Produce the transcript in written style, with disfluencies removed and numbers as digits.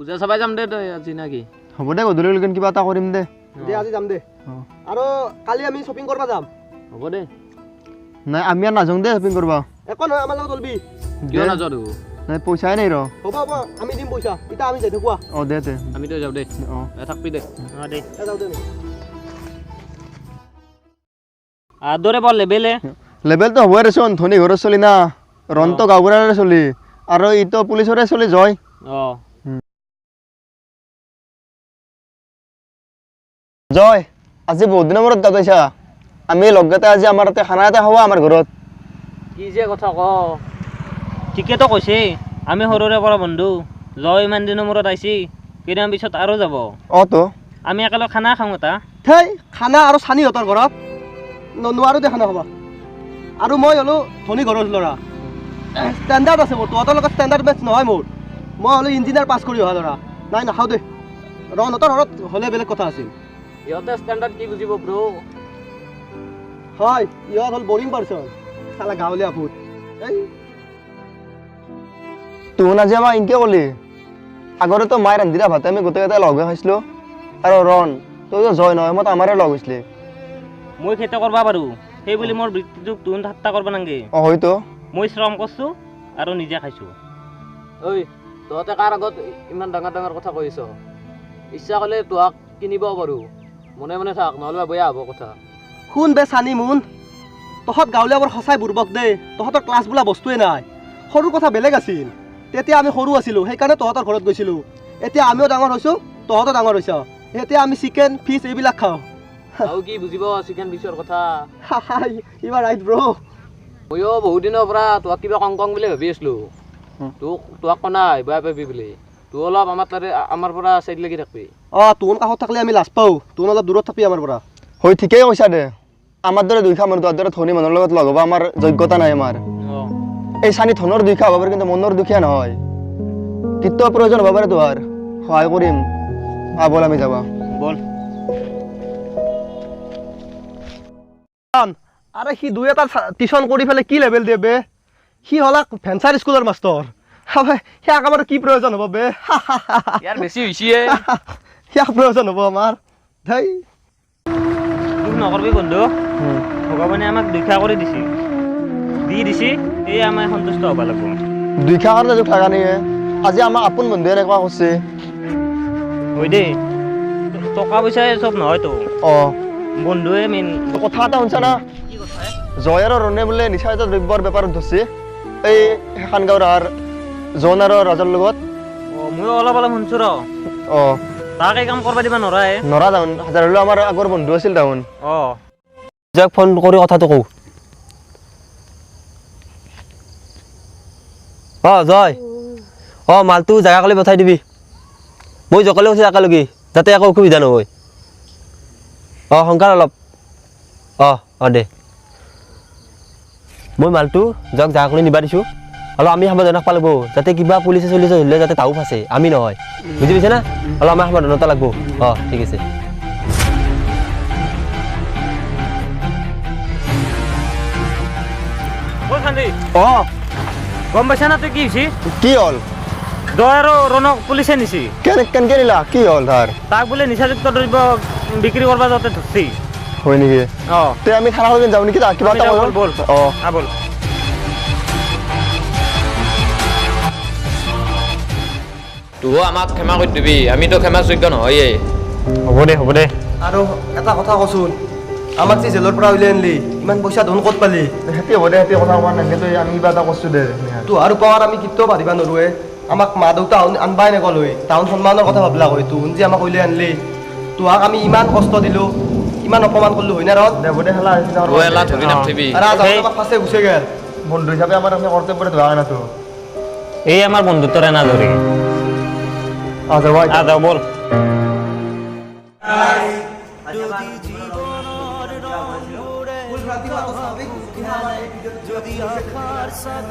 পূজা চাবাই যাম দে তই আজি নাকি হ'ব দে গধূলিলৈকে কিবা এটা কৰিম দে আজি যাম দে আৰু কালি আমি শ্বপিং কৰিব যাম হ'ব দে নাই আমি আৰু নাযাওঁ দে শ্বপিং কৰিব একো নহয় আমাৰ লগত চলবি কিয় নাযাওঁ নাই পইচাই নাই ৰ হ'ব হ'ব আমি দিম পইচা এতিয়া আমি যাই থাকোঁ দে দে আমি তই যাওঁ দে থাকবি দে দে যাওঁ দে আদৰে বল লেবেলে লেবেলটো হ'বই দেচোন ধনী ঘৰৰ চলি না ৰন্ত গাঁওবুঢ়াৰে চলি আৰু ইটো পুলিচৰে চলি জয় জয় আজি বহুত দিনৰ মূৰত তাত আহিছা আমি লগতে আজি আমাৰ তাতে খানা এটা খাব আমাৰ ঘৰত কি যে কথা ক ঠিকেতো কৈছে আমি সৰুৰে পৰা বন্ধু জয় ইমান দিনৰ মূৰত আহিছি কেইদিনমান পিছত আৰু যাব তো আমি একেলগে খানা খাওঁ এটা সেই খানা আৰু চানীহঁতৰ ঘৰত নোৱাৰো দে খানা খাব আৰু মই হ'লো ধনী ঘৰৰ ল'ৰা ষ্টেণ্ডাৰ্ড আছে মোৰ তহঁতৰ লগত ষ্টেণ্ডাৰ্ড মেচ নহয় মোৰ মই হ'লো ইঞ্জিনিয়াৰ পাছ কৰি অহা ল'ৰা নাই নাখাওঁ দে ৰণহঁতৰ ঘৰত হ'লে বেলেগ কথা আছিল ইহঁতে ষ্টেণ্ডাৰ্ড কি বুজিব ব্ৰ হয় ইহঁত হ'ল বৰিং পাৰ্চন চালা গাঁৱলীয়া ভূত এই তোৰ আজি আমাক ইনকে ক'লি আগতেতো মায়ে ৰান্ধিৰা ভাতে আমি গোটেইকেইটাই লগ হৈ খাইছিলোঁ আৰু ৰণ তইতো জয় নহয় মই আমাৰে লগ হৈছিলি মই খেতি কৰিব পাৰোঁ সেই বুলি মোৰ বৃত্তিটোক তোন ঠাট্টা কৰিব নালাগে হয়তো মই শ্ৰম কৰিছোঁ আৰু নিজে খাইছোঁ ঐ তহঁতে কাৰ আগত ইমান ডাঙৰ ডাঙৰ কথা কৈছ ইচ্ছা কৰিলে তোহাক কিনিব পাৰোঁ মনে মনে থাক নহ'লে বেয়া হ'ব কথা শুন বে চানি মোন তহঁত গাঁৱলীয়াবোৰ সঁচাই বুৰ্বক দেই তহঁতৰ ক্লাছ বোলা বস্তুৱে নাই সৰু কথা বেলেগ আছিল তেতিয়া আমি সৰু আছিলোঁ সেইকাৰণে তহঁতৰ ঘৰত গৈছিলোঁ এতিয়া আমিও ডাঙৰ হৈছোঁ তহঁতো ডাঙৰ হৈছ এতিয়া আমি চিকেন ফিছ এইবিলাক খাওঁ আৰু কি বুজিব চিকেন ফিছৰ কথা ইমান ৰাইট ব্ৰ' ময়ো বহুত দিনৰ পৰা তোক কিবা কং কং বুলি ভাবি আছিলোঁ তোক নাই বেয়া পাবি বুলি তোৰ অলপ আমাৰ পৰা চাইড লাগি থাকবি তোৰ কাষত থাকিলে আমি লাজ পাওঁ তোৰ অলপ দূৰত থাকবি আমাৰ পৰা হয় ঠিকেই কৈছা দে আমাৰ দৰে দুইখা মানুহ তোৰ দৰে ধনী মানুহৰ লগত লগ হ'ব আমাৰ যোগ্যতা নাই আমাৰ এই চানি ধনৰ দুইখা হ'ব পাৰে কিন্তু মনৰ দুখীয়া নহয় কেতিয়াও প্ৰয়োজন হ'ব পাৰে তোহাৰ সহায় কৰিম বল আমি যাবা বল আৰে সি দুই এটা টিউশ্যন কৰি পেলাই কি লেভেল দিয়ে বে সি হ'লা ভেঞ্চাৰ স্কুলৰ মাষ্টৰ সিয়াক আমাৰ কি প্ৰয়োজন হ'ব বে ইয়াৰ বেছি হৈছে সিয়াক প্ৰয়োজন হ'ব আমাৰ ধেই তোক নকৰবি বন্ধু ভগৱানে আমাক দুখীয়া কৰি দিছে দিছে এই আমাৰ সন্তুষ্ট হ'ব লাগিব দুইখা কাৰণে দুখ লগা নাই আজি আমাৰ আপোন বন্ধুৱে এনেকুৱা কৰিছে হয় দেই টকা পইচাই চব নহয়তো বন্ধুৱে মেইন কথা এটা শুনছা না জয় আৰু ৰণে বোলে নিচাজাতীয় দ্ৰব্যৰ বেপাৰত ধৰিছে এই সেইখন গাঁৱৰ জন আৰু ৰাজৰ লগত ময়ো অলপ অলপ শুনছো ৰ তাক এই কাম কৰিব দিব নৰা তাহোন হাজাৰ হ'লেও আমাৰ আগৰ বন্ধু আছিল তাহোন যাক ফোন কৰি কথাটো কওঁ জয় মালটো জেগা কালি পঠাই দিবি মই জকালে কৈছোঁ একেলগে যাতে একো অসুবিধা নহয় সোনকালে অলপ দে মই মালটো যাক জেগা কৰি নিবা দিছোঁ অলপ আমি সাৱধানতা পাব যাতে কিবা পুলিচে চলিছে হ'লে যাতে তাও ফাঁচে আমি নহয় বুজি পাইছে না অলপ আমাৰ সাৱধানতা লাগব ঠিক আছে গম পাইছা না তই কি হৈছে কি হ'ল জয় আৰু ৰণক পুলিচে নিছি কেনেকে নিলা কি হ'ল তাক বোলে নিচাযুক্ত দ্ৰব্য বিক্ৰী কৰিব যাওঁতে ধৰছি হয় নেকি তে আমি খানা খাব যাওঁ নেকি কিবা এটা বল বল তুহো আমাক ক্ষমা কৰি দিবি আমিতো ক্ষমাযোগ্য নহয়ে হ'ব দে আৰু এটা কথা কচোন আমাক যে জেলৰ পৰা উলিয়াই আনিলি ইমান পইচা ধন ক'ত পালি হেতি হ'ব দে হেতি কথা কোৱা নাই কিন্তু আমি কিবা এটা কৰিছোঁ দে তোহাৰ পাৱাৰ আমি কেতিয়াও ভাবিব নোৱাৰোৱে আমাক মা দেউতা আনবাই নগ'ল হৈ তাহোন সন্মানৰ কথা ভাবলা হয় তোহোন যে আমাক উলিয়াই আনিলি তোহাক আমি ইমান কষ্ট দিলোঁ ইমান অপমান কৰিলোঁ হয় না ৰদ দে দে হেলা ধৰি নাথাকিবি আমাক ফাঁচে গুচি গেল বন্ধু হিচাপে আমাৰ আমি কৰ্তব্যৰে ধৰা নাই তো এই আমাৰ বন্ধুত্বৰ এনাজৰি যাওঁ বল যদি আখাৰ সাকি